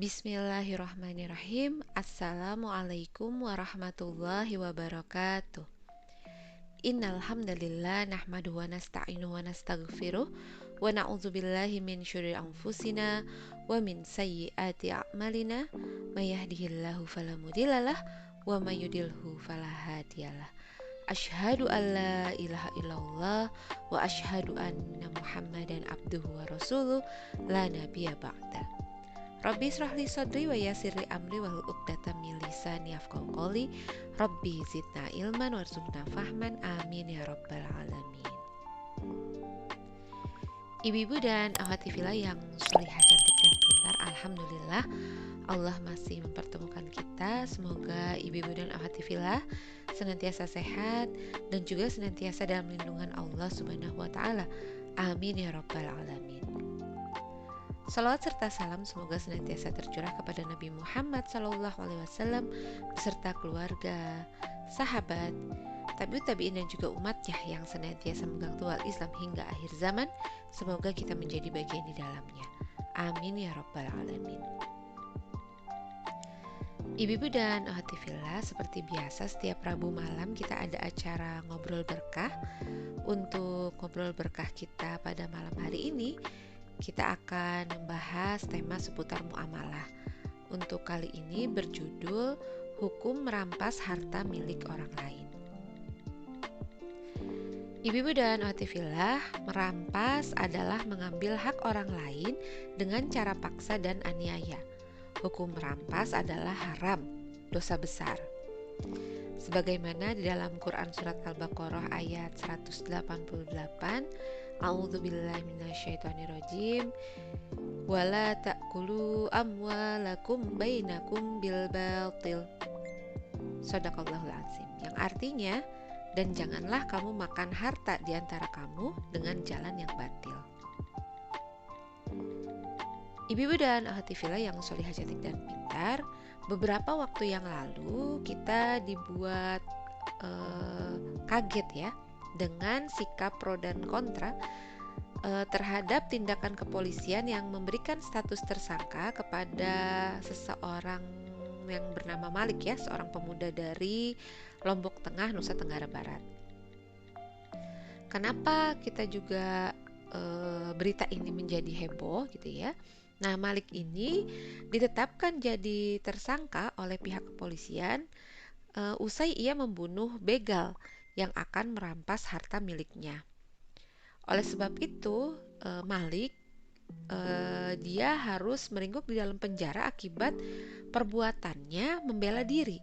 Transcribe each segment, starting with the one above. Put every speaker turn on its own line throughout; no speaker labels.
Bismillahirrahmanirrahim. Assalamualaikum warahmatullahi wabarakatuh. Innal hamdalillah nahmaduhu wa nasta'inuhu wa nastaghfiruh wa na'udzubillahi min syururi anfusina wa min sayyiati a'malina may yahdihillahu fala mudhillalah wa may yudlilhu fala hadiyalah. Asyhadu an la ilaha illallah wa asyhadu anna Muhammadan abduhu wa rasuluh la nabiyya ba'da. Rabbi israhli sadri wa yassirli amri wahlul 'uqdatam min lisani yafqahu qawli. Rabbi zidna ilman warzuqna fahman. Amin ya rabbal alamin. Ibu-ibu dan akhwati fillah yang sholihah, cantik dan pintar, alhamdulillah Allah masih mempertemukan kita. Semoga ibu-ibu dan akhwati fillah senantiasa sehat dan juga senantiasa dalam lindungan Allah Subhanahu wa taala. Amin ya rabbal alamin. Salawat serta salam semoga senantiasa tercurah kepada Nabi Muhammad SAW beserta keluarga, sahabat, tabi'in dan juga umatnya yang senantiasa memegang teguh Islam hingga akhir zaman. Semoga kita menjadi bagian di dalamnya. Amin ya rabbal alamin. Ibu-ibu dan akhwati fillah, seperti biasa setiap Rabu malam kita ada acara ngobrol berkah. Untuk ngobrol berkah kita pada malam hari ini, kita akan membahas tema seputar muamalah. Untuk kali ini berjudul Hukum Merampas Harta Milik Orang Lain. Ibu-ibu dan akhwati fillah, merampas adalah mengambil hak orang lain dengan cara paksa dan aniaya. Hukum merampas adalah haram, dosa besar. Sebagaimana di dalam Quran surat Al-Baqarah ayat 188, A'udzubillahi minasyaitonirrajim. Wala ta'kulu amwalakum bainakum bil batil. Shadaqallahul azim. Yang artinya, dan janganlah kamu makan harta di antara kamu dengan jalan yang batil. Ibu-ibu dan akhwati fillah yang sholihah, cantik dan pintar, beberapa waktu yang lalu kita dibuat kaget ya dengan sikap pro dan kontra terhadap tindakan kepolisian yang memberikan status tersangka kepada seseorang yang bernama Malik ya, seorang pemuda dari Lombok Tengah, Nusa Tenggara Barat. Kenapa kita juga berita ini menjadi heboh gitu ya? Nah, Malik ini ditetapkan jadi tersangka oleh pihak kepolisian usai ia membunuh begal yang akan merampas harta miliknya. Oleh sebab itu, Malik dia harus meringkuk di dalam penjara akibat perbuatannya membela diri.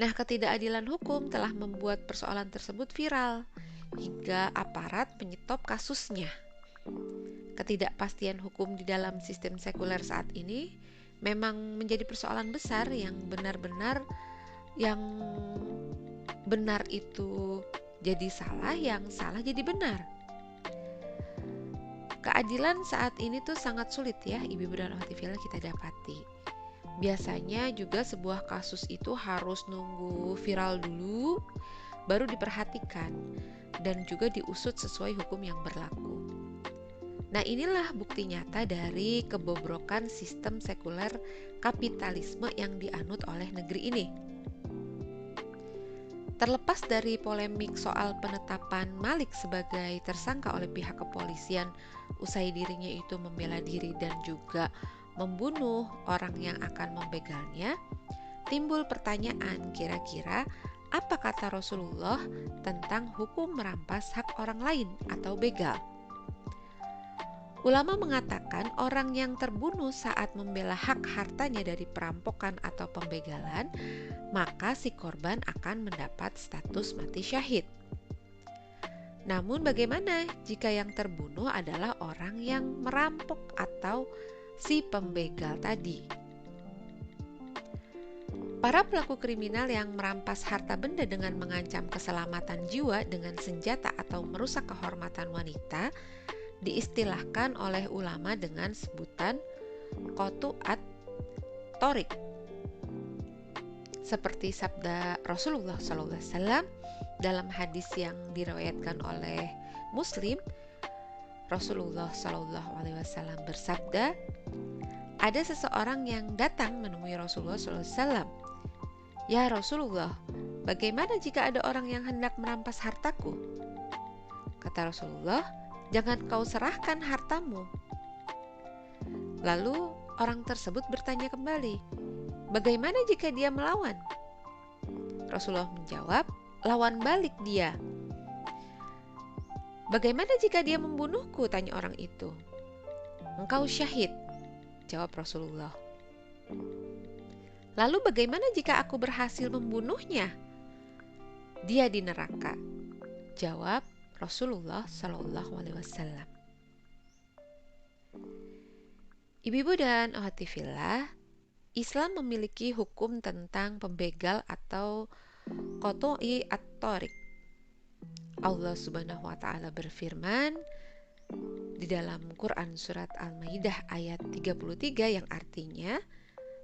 Nah, ketidakadilan hukum telah membuat persoalan tersebut viral hingga aparat menyetop kasusnya. Ketidakpastian hukum di dalam sistem sekuler saat ini memang menjadi persoalan besar yang benar-benar yang benar itu jadi salah, yang salah jadi benar. Keadilan saat ini tuh sangat sulit ya, ibu-ibu dan akhwati fillah kita dapati. Biasanya juga sebuah kasus itu harus nunggu viral dulu baru diperhatikan dan juga diusut sesuai hukum yang berlaku. Nah, inilah bukti nyata dari kebobrokan sistem sekuler kapitalisme yang dianut oleh negeri ini. Terlepas dari polemik soal penetapan Malik sebagai tersangka oleh pihak kepolisian usai dirinya itu membela diri dan juga membunuh orang yang akan membegalnya, timbul pertanyaan, kira-kira apa kata Rasulullah tentang hukum merampas hak orang lain atau begal? Ulama mengatakan orang yang terbunuh saat membela hak hartanya dari perampokan atau pembegalan, maka si korban akan mendapat status mati syahid. Namun bagaimana jika yang terbunuh adalah orang yang merampok atau si pembegal tadi? Para pelaku kriminal yang merampas harta benda dengan mengancam keselamatan jiwa dengan senjata atau merusak kehormatan wanita diistilahkan oleh ulama dengan sebutan qatu'at thoriq. Seperti sabda Rasulullah SAW dalam hadis yang diriwayatkan oleh Muslim, Rasulullah SAW bersabda, ada seseorang yang datang menemui Rasulullah SAW. "Ya Rasulullah, bagaimana jika ada orang yang hendak merampas hartaku?" Kata Rasulullah, "Jangan kau serahkan hartamu." Lalu orang tersebut bertanya kembali, "Bagaimana jika dia melawan?" Rasulullah menjawab, "Lawan balik dia." "Bagaimana jika dia membunuhku?" tanya orang itu. "Engkau syahid," jawab Rasulullah. "Lalu bagaimana jika aku berhasil membunuhnya?" "Dia di neraka," jawab Rasulullah SAW. Ibu-ibu dan akhwati fillah, Islam memiliki hukum tentang pembegal atau qot'i at-thariq. Allah Subhanahu wa taala berfirman di dalam Quran surat Al-Maidah ayat 33 yang artinya,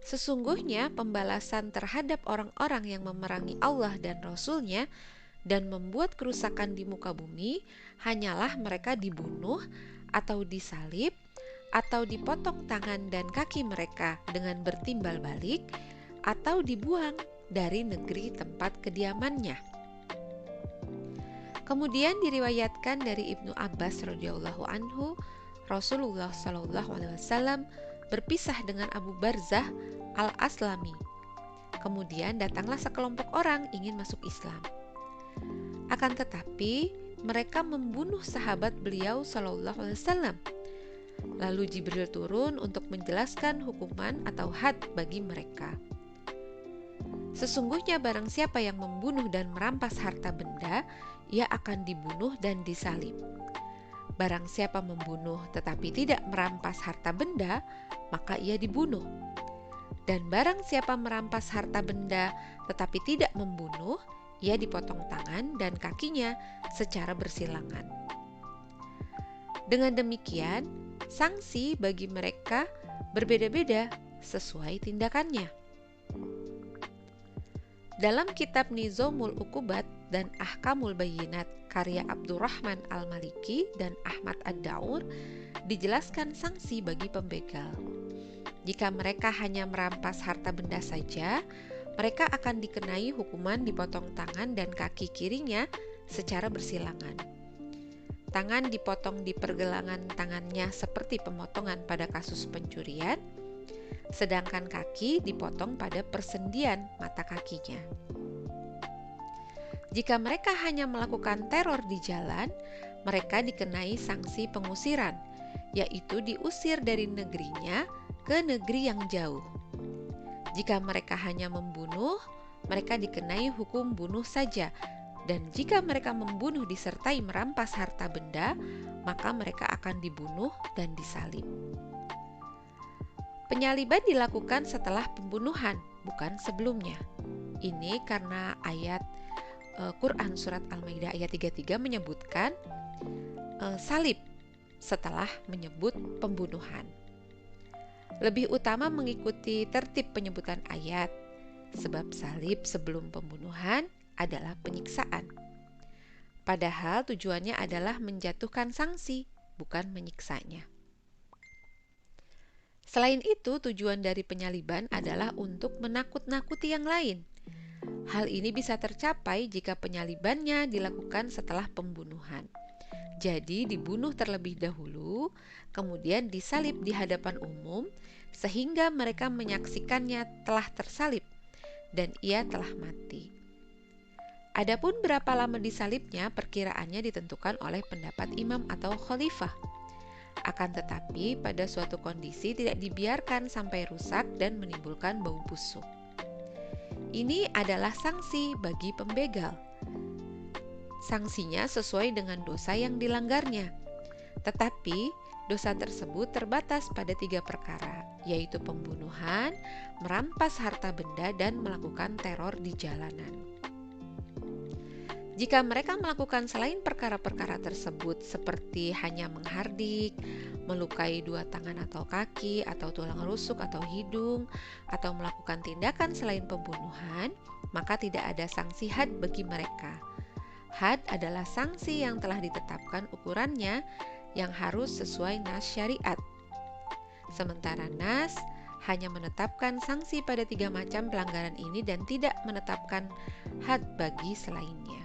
"Sesungguhnya pembalasan terhadap orang-orang yang memerangi Allah dan Rasul-Nya dan membuat kerusakan di muka bumi hanyalah mereka dibunuh atau disalib atau dipotong tangan dan kaki mereka dengan bertimbal balik atau dibuang dari negeri tempat kediamannya." Kemudian diriwayatkan dari Ibnu Abbas radhiyallahu anhu, Rasulullah SAW berpisah dengan Abu Barzah al-Aslami. Kemudian datanglah sekelompok orang ingin masuk Islam. Akan tetapi mereka membunuh sahabat beliau SAW. Lalu Jibril turun untuk menjelaskan hukuman atau had bagi mereka. "Sesungguhnya barang siapa yang membunuh dan merampas harta benda, ia akan dibunuh dan disalib. Barang siapa membunuh tetapi tidak merampas harta benda, maka ia dibunuh. Dan barang siapa merampas harta benda tetapi tidak membunuh, ia dipotong tangan dan kakinya secara bersilangan." Dengan demikian, sanksi bagi mereka berbeda-beda sesuai tindakannya. Dalam kitab Nizamul Uqubat dan Ahkamul Bayyinat karya Abdurrahman Al-Maliki dan Ahmad Ad-Daur dijelaskan sanksi bagi pembegal. Jika mereka hanya merampas harta benda saja, mereka akan dikenai hukuman dipotong tangan dan kaki kirinya secara bersilangan. Tangan dipotong di pergelangan tangannya seperti pemotongan pada kasus pencurian, sedangkan kaki dipotong pada persendian mata kakinya. Jika mereka hanya melakukan teror di jalan, mereka dikenai sanksi pengusiran, yaitu diusir dari negerinya ke negeri yang jauh. Jika mereka hanya membunuh, mereka dikenai hukum bunuh saja. Dan jika mereka membunuh disertai merampas harta benda, maka mereka akan dibunuh dan disalib. Penyaliban dilakukan setelah pembunuhan, bukan sebelumnya. Ini karena ayat Quran surat Al-Maidah ayat 33 menyebutkan salib setelah menyebut pembunuhan. Lebih utama mengikuti tertib penyebutan ayat, sebab salib sebelum pembunuhan adalah penyiksaan. Padahal tujuannya adalah menjatuhkan sanksi, bukan menyiksanya. Selain itu, tujuan dari penyaliban adalah untuk menakut-nakuti yang lain. Hal ini bisa tercapai jika penyalibannya dilakukan setelah pembunuhan. Jadi dibunuh terlebih dahulu, kemudian disalib di hadapan umum, sehingga mereka menyaksikannya telah tersalib dan ia telah mati. Adapun berapa lama disalibnya perkiraannya ditentukan oleh pendapat imam atau khalifah. Akan tetapi pada suatu kondisi tidak dibiarkan sampai rusak dan menimbulkan bau busuk. Ini adalah sanksi bagi pembegal. Sanksinya sesuai dengan dosa yang dilanggarnya. Tetapi dosa tersebut terbatas pada 3 perkara, yaitu pembunuhan, merampas harta benda, dan melakukan teror di jalanan. Jika mereka melakukan selain perkara-perkara tersebut seperti hanya menghardik, melukai 2 tangan atau kaki, atau tulang rusuk atau hidung, atau melakukan tindakan selain pembunuhan, maka tidak ada sanksi had bagi mereka. Had adalah sanksi yang telah ditetapkan ukurannya yang harus sesuai nas syariat. Sementara Nas hanya menetapkan sanksi pada 3 macam pelanggaran ini dan tidak menetapkan had bagi selainnya.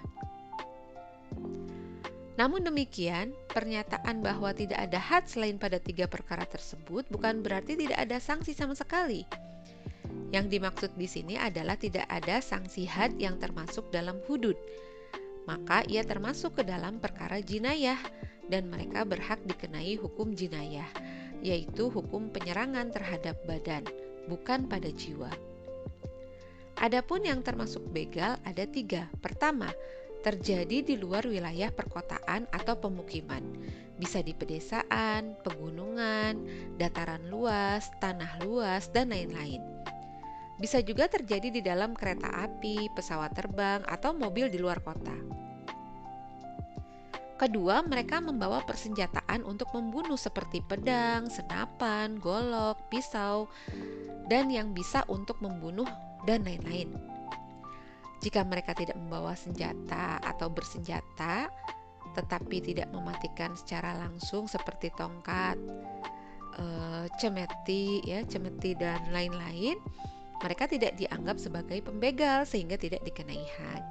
Namun demikian, pernyataan bahwa tidak ada had selain pada 3 perkara tersebut bukan berarti tidak ada sanksi sama sekali. Yang dimaksud di sini adalah tidak ada sanksi had yang termasuk dalam hudud. Maka ia termasuk ke dalam perkara jinayah dan mereka berhak dikenai hukum jinayah, yaitu hukum penyerangan terhadap badan, bukan pada jiwa. Adapun yang termasuk begal ada 3. Pertama, terjadi di luar wilayah perkotaan atau pemukiman, bisa di pedesaan, pegunungan, dataran luas, tanah luas, dan lain-lain. Bisa juga terjadi di dalam kereta api, pesawat terbang, atau mobil di luar kota. Kedua, mereka membawa persenjataan untuk membunuh seperti pedang, senapan, golok, pisau, dan yang bisa untuk membunuh, dan lain-lain. Jika mereka tidak membawa senjata atau bersenjata, tetapi tidak mematikan secara langsung seperti tongkat, cemeti dan lain-lain, mereka tidak dianggap sebagai pembegal sehingga tidak dikenai had.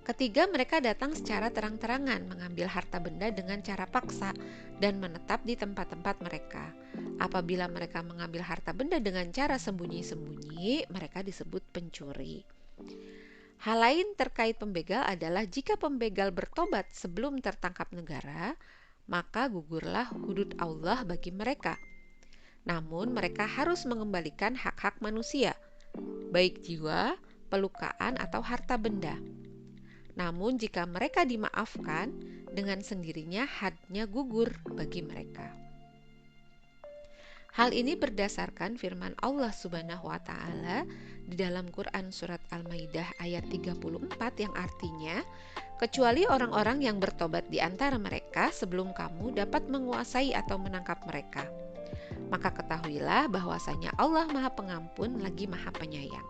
Ketiga, mereka datang secara terang-terangan mengambil harta benda dengan cara paksa dan menetap di tempat-tempat mereka. Apabila mereka mengambil harta benda dengan cara sembunyi-sembunyi, mereka disebut pencuri. Hal lain terkait pembegal adalah jika pembegal bertobat sebelum tertangkap negara, maka gugurlah hudud Allah bagi mereka. Namun mereka harus mengembalikan hak-hak manusia, baik jiwa, pelukaan, atau harta benda. Namun jika mereka dimaafkan, dengan sendirinya hadnya gugur bagi mereka. Hal ini berdasarkan firman Allah Subhanahu wa Ta'ala di dalam Quran Surat Al-Maidah ayat 34 yang artinya, kecuali orang-orang yang bertobat di antara mereka sebelum kamu dapat menguasai atau menangkap mereka. Maka ketahuilah bahwasanya Allah Maha Pengampun lagi Maha Penyayang.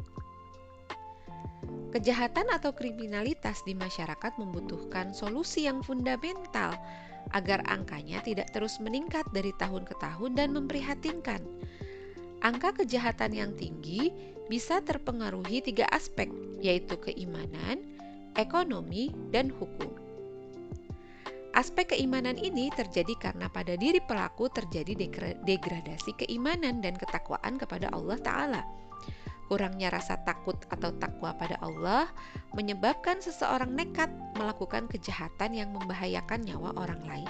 Kejahatan atau kriminalitas di masyarakat membutuhkan solusi yang fundamental agar angkanya tidak terus meningkat dari tahun ke tahun dan memprihatinkan. Angka kejahatan yang tinggi bisa terpengaruhi 3 aspek, yaitu keimanan, ekonomi, dan hukum. Aspek keimanan ini terjadi karena pada diri pelaku terjadi degradasi keimanan dan ketakwaan kepada Allah Ta'ala. Kurangnya rasa takut atau takwa pada Allah menyebabkan seseorang nekat melakukan kejahatan yang membahayakan nyawa orang lain.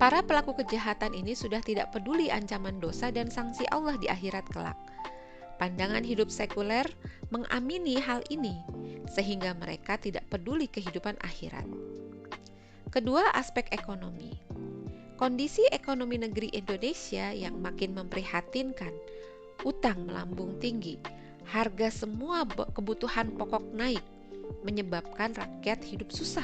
Para pelaku kejahatan ini sudah tidak peduli ancaman dosa dan sanksi Allah di akhirat kelak. Pandangan hidup sekuler mengamini hal ini, sehingga mereka tidak peduli kehidupan akhirat. Kedua, aspek ekonomi. Kondisi ekonomi negeri Indonesia yang makin memprihatinkan. Utang melambung tinggi, harga semua kebutuhan pokok naik, menyebabkan rakyat hidup susah.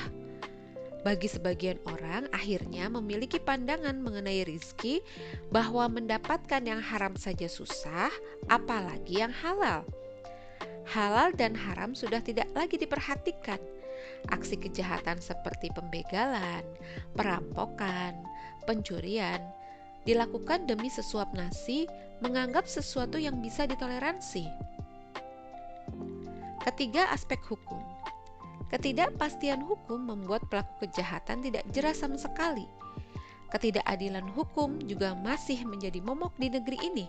Bagi sebagian orang, akhirnya memiliki pandangan mengenai rizki bahwa mendapatkan yang haram saja susah, apalagi yang halal. Halal dan haram sudah tidak lagi diperhatikan. Aksi kejahatan seperti pembegalan, perampokan, pencurian dilakukan demi sesuap nasi, menganggap sesuatu yang bisa ditoleransi. Ketiga, aspek hukum. Ketidakpastian hukum membuat pelaku kejahatan tidak jelas sama sekali. Ketidakadilan hukum juga masih menjadi momok di negeri ini.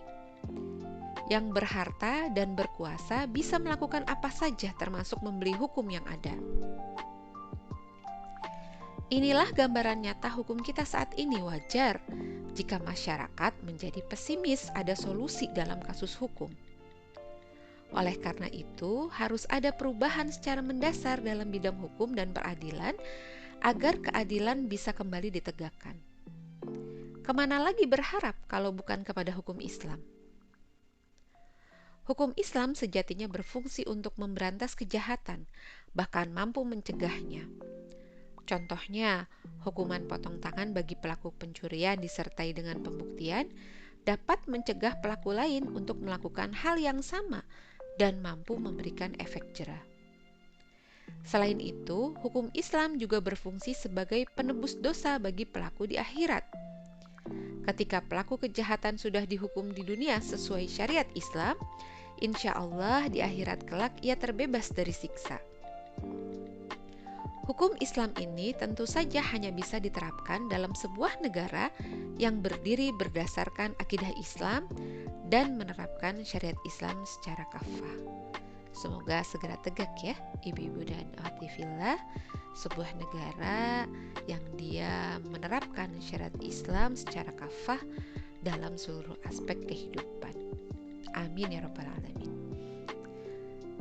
Yang berharta dan berkuasa bisa melakukan apa saja termasuk membeli hukum yang ada. Inilah gambaran nyata hukum kita saat ini. Wajar jika masyarakat menjadi pesimis ada solusi dalam kasus hukum. Oleh karena itu, harus ada perubahan secara mendasar dalam bidang hukum dan peradilan agar keadilan bisa kembali ditegakkan. Kemana lagi berharap kalau bukan kepada hukum Islam? Hukum Islam sejatinya berfungsi untuk memberantas kejahatan, bahkan mampu mencegahnya. Contohnya, hukuman potong tangan bagi pelaku pencurian disertai dengan pembuktian dapat mencegah pelaku lain untuk melakukan hal yang sama dan mampu memberikan efek jera. Selain itu, hukum Islam juga berfungsi sebagai penebus dosa bagi pelaku di akhirat. Ketika pelaku kejahatan sudah dihukum di dunia sesuai syariat Islam, insya Allah di akhirat kelak ia terbebas dari siksa. Hukum Islam ini tentu saja hanya bisa diterapkan dalam sebuah negara yang berdiri berdasarkan akidah Islam dan menerapkan syariat Islam secara kafah. Semoga segera tegak ya, ibu-ibu dan akhwati fillah, sebuah negara yang dia menerapkan syariat Islam secara kafah dalam seluruh aspek kehidupan. Amin ya rabbal alamin.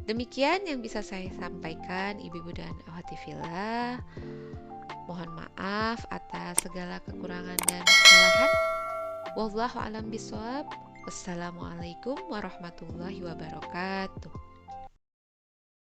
Demikian yang bisa saya sampaikan, ibu-ibu dan akhwati fillah. Mohon maaf atas segala kekurangan dan kesalahan. Wallahu a'lam bishawab. Wassalamualaikum warahmatullahi wabarakatuh.